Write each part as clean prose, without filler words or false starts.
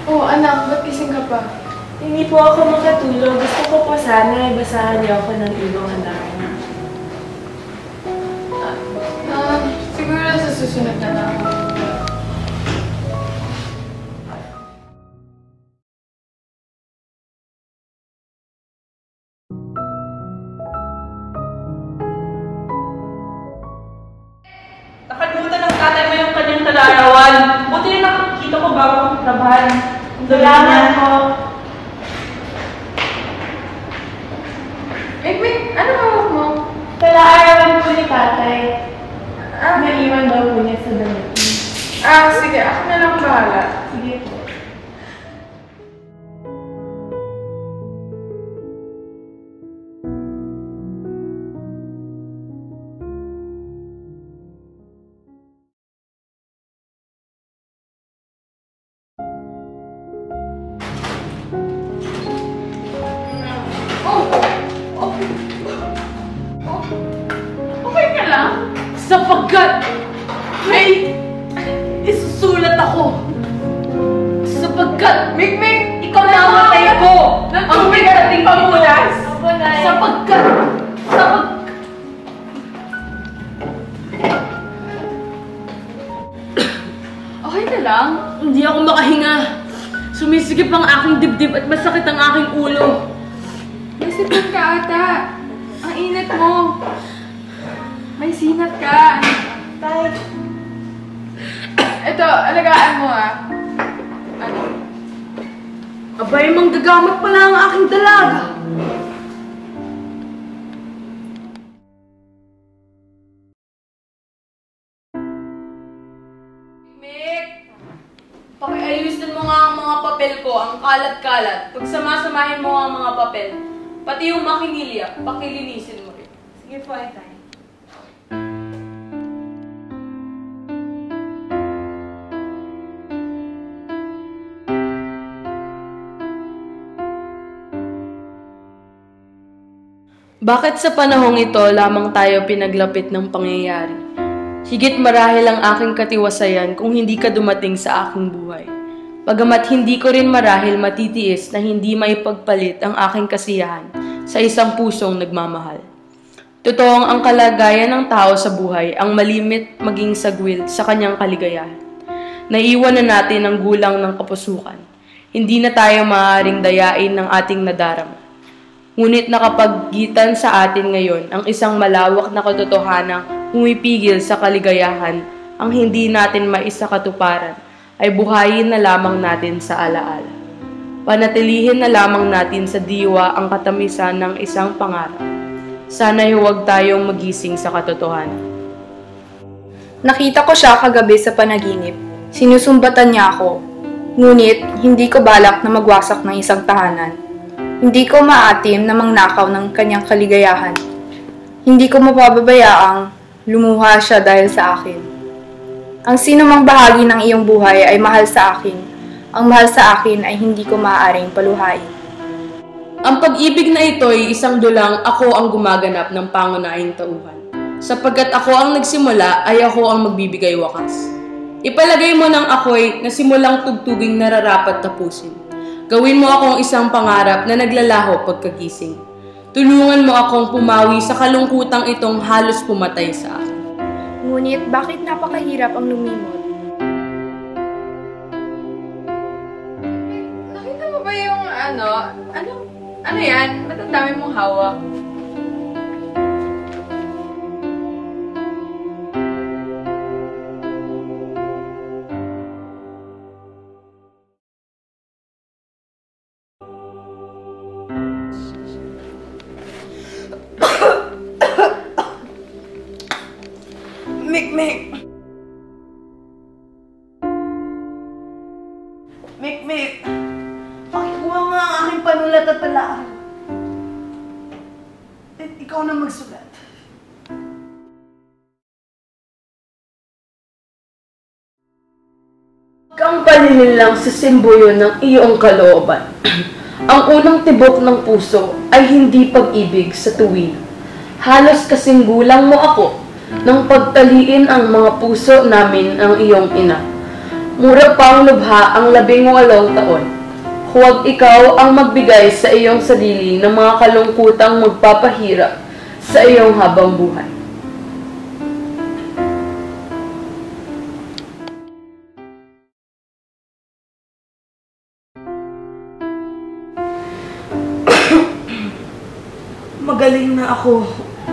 Oh, anak, ba't gising ka pa? Hindi po ako makatulog. Gusto ko po sana basahan niyo ako ng ibang handa. Siguro sa susunod na lang. Nakalimutan ng tatay mo yung kanyang talarawan. Buti na nakikita ko bago ang trabahan. Salamat po. Wait, ano hawak mo? Talarawan po ni tatay. Naiwan daw po niya sa damit. Sige, ako na lang bahala. Sige po. Okay ka lang? Sapagkat may isusulat ako. Sapagkat Mikmik! ikaw na ang matay ko. Ng Ang tubig pagdating at pamunas. Opo, Nay. Sapagkat Okay ka lang? hindi ako makahinga. Sumisigip ang aking dibdib at masakit ang aking ulo. May sipon ka ata. Ang init mo. May sinat ka. Tay. Ito, alagaan mo Ano? Abay, manggagamot pala ang aking dalaga. Mick! Pakiayusin mo nga ang mga papel ko, ang kalat-kalat. Pagsama-samahin mo ang mga papel. Pati yung makinilya, pakilinisin mo rin. Sige po, Tay. Bakit sa panahong ito lamang tayo pinaglapit ng pangyayari? Higit marahil ang aking katiwasayan kung hindi ka dumating sa aking buhay. Bagamat hindi ko rin marahil matitiis na hindi maipagpalit ang aking kasiyahan sa isang pusong nagmamahal. Totoong ang kalagayan ng tao sa buhay ang malimit maging sagwil sa kanyang kaligayahan. Naiwan na natin ang gulang ng kapusukan. Hindi na tayo maaaring dayain ng ating nadarama. Ngunit nakapaggitan sa atin ngayon ang isang malawak na katotohanang humipigil sa kaligayahan ang hindi natin maisakatuparan ay buhayin na lamang natin sa alaala. Panatilihin na lamang natin sa diwa ang katamisan ng isang pangarap. Sana'y huwag tayong magising sa katotohanan. Nakita ko siya kagabi sa panaginip. Sinusumbatan niya ako. Ngunit hindi ko balak na magwasak ng isang tahanan. Hindi ko maatim na mangnakaw ng kanyang kaligayahan. Hindi ko mapababayaang lumuha siya dahil sa akin. Ang sinumang bahagi ng iyong buhay ay mahal sa akin. Ang mahal sa akin ay hindi ko maaaring paluhain. Ang pag-ibig na ito ay isang dulang ako ang gumaganap ng pangunahing tauhan. Sapagkat ako ang nagsimula, ay ako ang magbibigay wakas. Ipalagay mo ng ako'y na simulang tugtuging nararapat tapusin. Gawin mo akong isang pangarap na naglalaho pagkagising. Tulungan mo akong pumawi sa kalungkutang itong halos pumatay sa akin. Ngunit bakit napakahirap ang lumimot? Nakita mo ba yung ano yan? Ba't ang dami mong hawak? Mikmik! Mikmik! Pakikuha nga ang aking panulat at talaan. At ikaw na magsulat. Kang panilin lang sa simboyo ng iyong kalooban. Ang unang tibok ng puso ay hindi pag-ibig sa tuwina. Halos kasing gulang mo ako nang pagtaliin ang mga puso namin ng iyong ina. Mura pang lubha ang 18 taon. Huwag ikaw ang magbigay sa iyong sarili ng mga kalungkutang magpapahirap sa iyong habang buhay. Magaling na ako,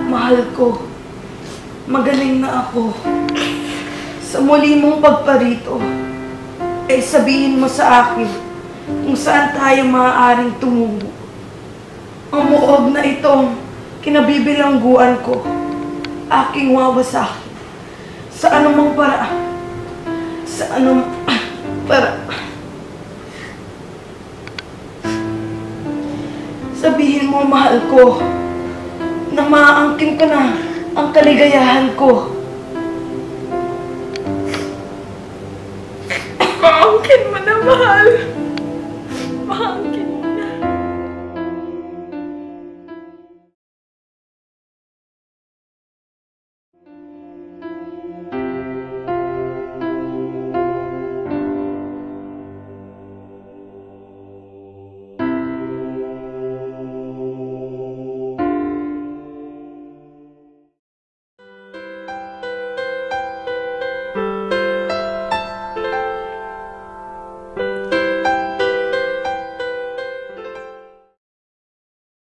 mahal ko. Magaling na ako. Sa muli mong pagparito, ay sabihin mo sa akin kung saan tayo maaaring tumungo. Ang muog na itong kinabibilangguan ko, aking wawasakin sa anumang paraan. Sa anumang paraan. Sabihin mo, mahal ko, na maaangkin ko na ang kaligayahan ko